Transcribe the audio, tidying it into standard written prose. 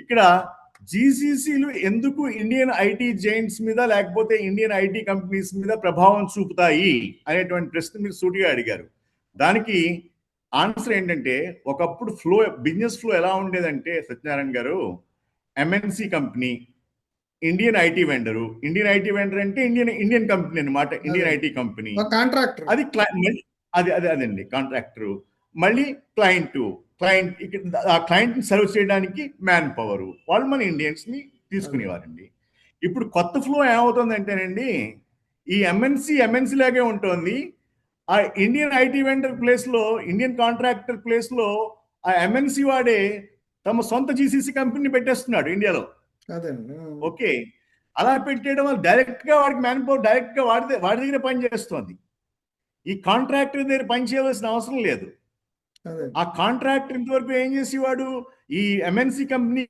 ఇక్కడ జీసీసీలు ఎందుకు Indian IT Giants మీద లేకపోతే ఇండియన్ ఐటీ కంపెనీస్ మీద ప్రభావం చూపుతాయి అనేటువంటి ప్రశ్న మీరు సూటిగా అడిగారు. దానికి ఆన్సర్ ఏంటంటే, ఒకప్పుడు బిజినెస్ ఫ్లో ఎలా ఉండేదంటే సత్యనారాయణ గారు, MNC company, Indian IT vendor అంటే ఇండియన్ కంపెనీ అనమాట. ఇండియన్ ఐటీ కంపెనీ కాంట్రాక్టర్, అది అదండి కాంట్రాక్టర్. మళ్ళీ క్లయింట్ ఇక్కడ ఆ క్లయింట్ ని సర్వ్ చేయడానికి మ్యాన్ పవర్, వాళ్ళు మన ఇండియన్స్ ని తీసుకునేవారండి. ఇప్పుడు కొత్త ఫ్లో ఏమవుతుందంటేనండి, ఈ ఎంఎన్సీ లాగే ఉంటుంది. ఆ ఇండియన్ ఐటీ వెండర్ ప్లేస్ లో, ఇండియన్ కాంట్రాక్టర్ ప్లేస్ లో ఆ ఎంఎన్సీ వాడే తమ సొంత జీసీసీ కంపెనీ పెట్టేస్తున్నాడు ఇండియాలో. ఓకే, అలా పెట్టేయడం వల్ల డైరెక్ట్ గా వాడికి మ్యాన్ పవర్ డైరెక్ట్ గా వాడి దగ్గర పనిచేస్తుంది. ఈ కాంట్రాక్టర్ దగ్గర పని చేయవలసిన అవసరం లేదు. ఆ కాంట్రాక్టర్ ఇంతవరకు ఏం చేసేవాడు, ఈ ఎంఎన్సీ కంపెనీ